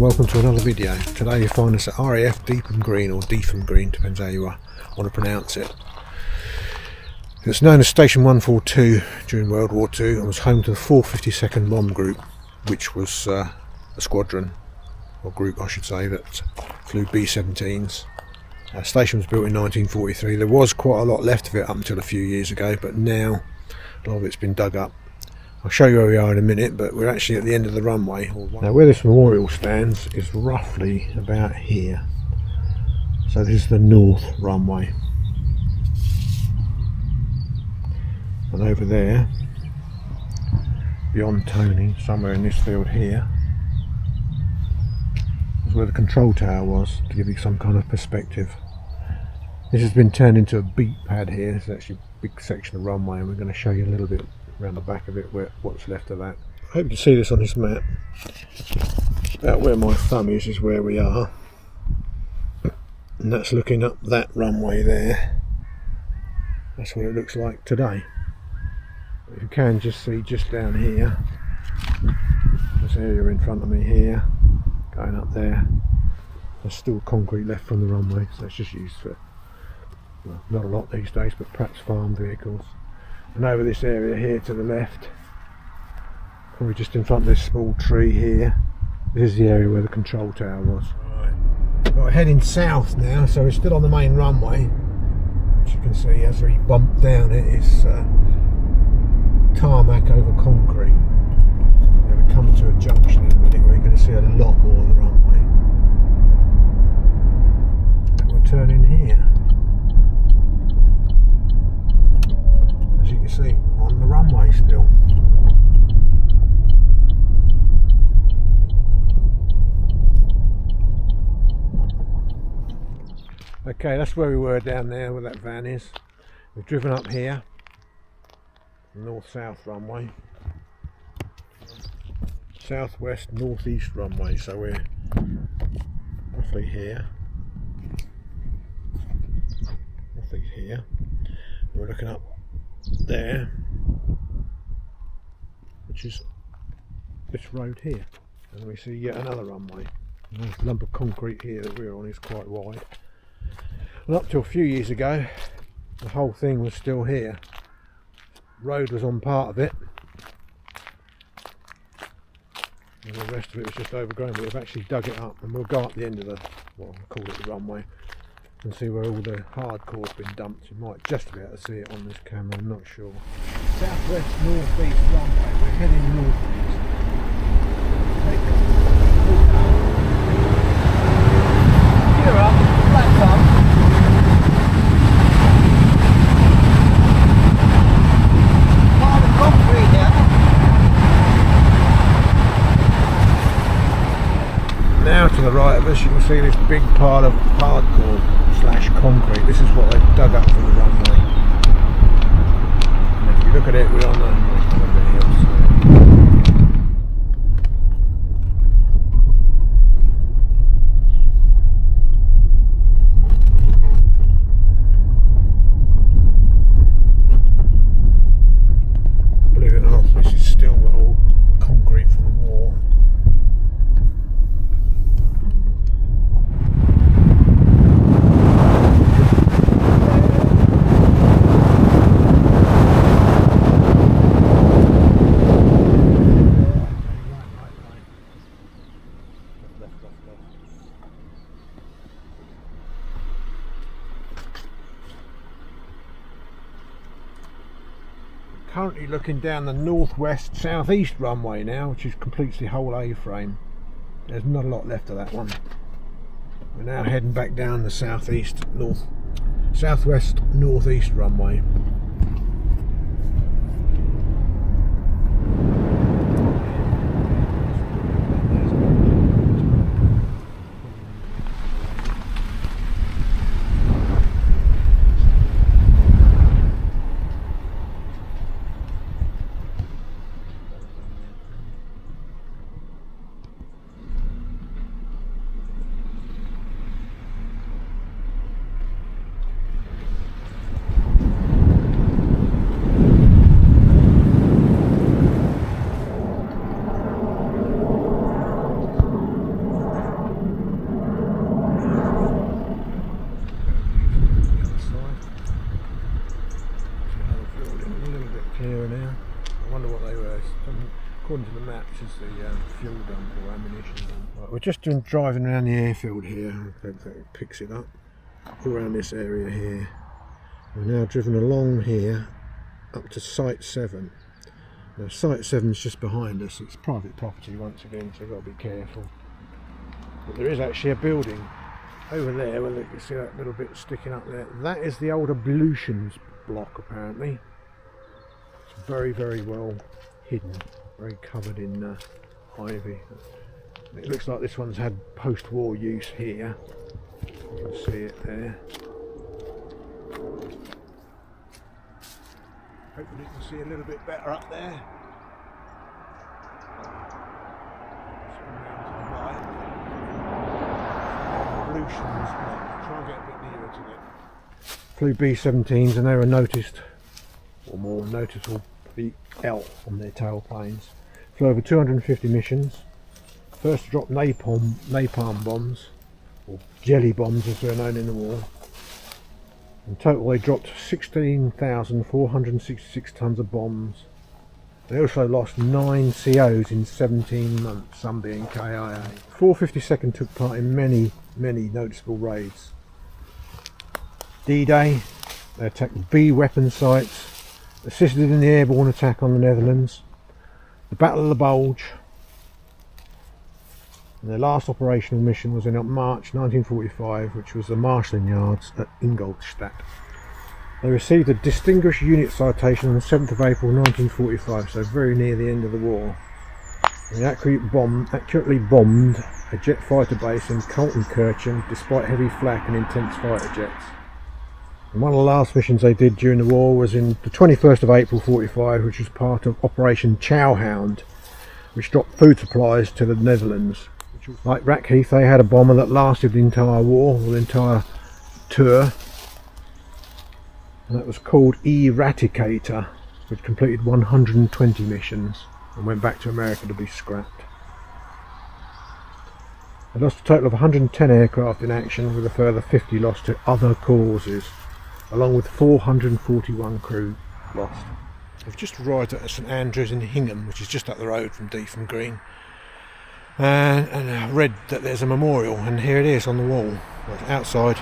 welcome to another video. Today you find us at RAF Deopham Green, or Deopham Green, depends how you want to pronounce it. It was known as Station 142 during World War II and was home to the 452nd Bomb Group, which was a squadron, or group I should say, that flew B-17s. The station was built in 1943. There was quite a lot left of it up until a few years ago, but now a lot of it's been dug up. I'll show you where we are in a minute, but we're actually at the end of the runway. Now where this memorial stands is roughly about here. So this is the north runway. And over there, beyond Tony, somewhere in this field here, is where the control tower was, to give you some kind of perspective. This has been turned into a beat pad here. This is actually a big section of runway, and we're going to show you a little bit around the back of it what's left of that. I hope you can see this on this map. About where my thumb is where we are, and that's looking up that runway there. That's what it looks like today. But you can just see just down here, this area in front of me here, going up there, there's still concrete left from the runway, so it's just used for, well, not a lot these days, but perhaps farm vehicles. And over this area here to the left, probably just in front of this small tree here, this is the area where the control tower was. Right. Well, we're heading south now, so we're still on the main runway. Which you can see as we bump down it is tarmac over concrete. We're going to come to a junction in a minute where you're going to see a lot more of the runway. And we'll turn in here. As you can see, on the runway still. Okay, that's where we were down there, where that van is. We've driven up here, north-south runway, southwest northeast runway, so we're roughly here. Roughly here. We're looking up there, which is this road here, and we see yet another runway. And the lump of concrete here that we're on is quite wide, and up to a few years ago the whole thing was still here. Road was on part of it and the rest of it was just overgrown, but we've actually dug it up, and we'll go up the end of the, well, I'll call it the runway, and see where all the hardcore's been dumped. You might just be able to see it on this camera, I'm not sure. Southwest northeast runway, we're heading northeast. Gear up, flaps up. Part of concrete here. Now to the right of us you can see this big pile of hardcore slash concrete. This is what they've dug up from the runway. And if you look at it, we're on the hills. Believe it or not, this is still all concrete from the war. Currently looking down the northwest southeast runway now, which is completes the whole A-frame. There's not a lot left of that one. We're now heading back down the southwest northeast runway. maps is the fuel dump or ammunition dump. Right, we're just driving around the airfield here. That picks it up. All around this area here. We're now driven along here up to Site 7. Now Site 7 is just behind us. It's private property once again, so you've got to be careful. But there is actually a building over there. Well, you can see that little bit sticking up there. That is the old ablutions block apparently. It's very, very well hidden, very covered in ivy. It looks like this one's had post-war use here. You can see it there. Hopefully you can see a little bit better up there. Ablutions block. Try and get a bit nearer to it. Flew B-17s and they were noticed, or more noticeable, the L on their tailplanes. Flew over 250 missions. First to drop napalm bombs, or jelly bombs as they're known in the war. In total they dropped 16,466 tons of bombs. They also lost 9 COs in 17 months, some being KIA. 452nd took part in many noticeable raids. D-Day, they attacked B weapon sites, assisted in the airborne attack on the Netherlands, the Battle of the Bulge, and their last operational mission was in March 1945, which was the marshalling yards at Ingolstadt. They received a Distinguished Unit Citation on the 7th of April 1945, so very near the end of the war. They accurately bombed a jet fighter base in Kaltenkirchen despite heavy flak and intense fighter jets. And one of the last missions they did during the war was in the 21st of April 45, which was part of Operation Chowhound, which dropped food supplies to the Netherlands. Like Rackheath, they had a bomber that lasted the entire war, or the entire tour, and that was called Eradicator, which completed 120 missions and went back to America to be scrapped. They lost a total of 110 aircraft in action, with a further 50 lost to other causes, along with 441 crew lost. We've just arrived at St Andrews in Hingham, which is just up the road from Deopham Green. And I read that there's a memorial, and here it is on the wall. Well, outside.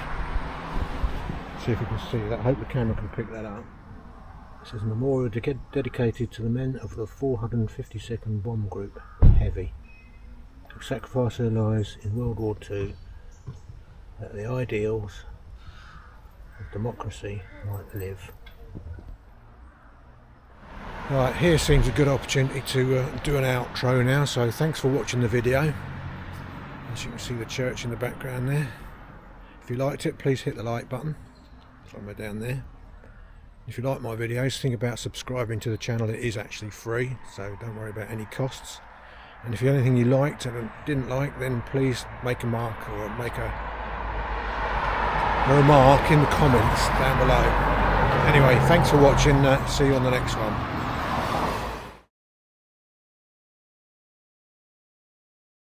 See if you can see that. I hope the camera can pick that up. It says memorial dedicated to the men of the 452nd Bomb Group, Heavy, who sacrificed their lives in World War II that the ideals of democracy might live. Right, here seems a good opportunity to do an outro now, so thanks for watching the video. As you can see the church in the background there. If you liked it, please hit the like button, somewhere down there. If you like my videos, think about subscribing to the channel. It is actually free, so don't worry about any costs. And if you have anything you liked and didn't like, then please make a mark or make a remark in the comments down below. Anyway, thanks for watching. See you on the next one.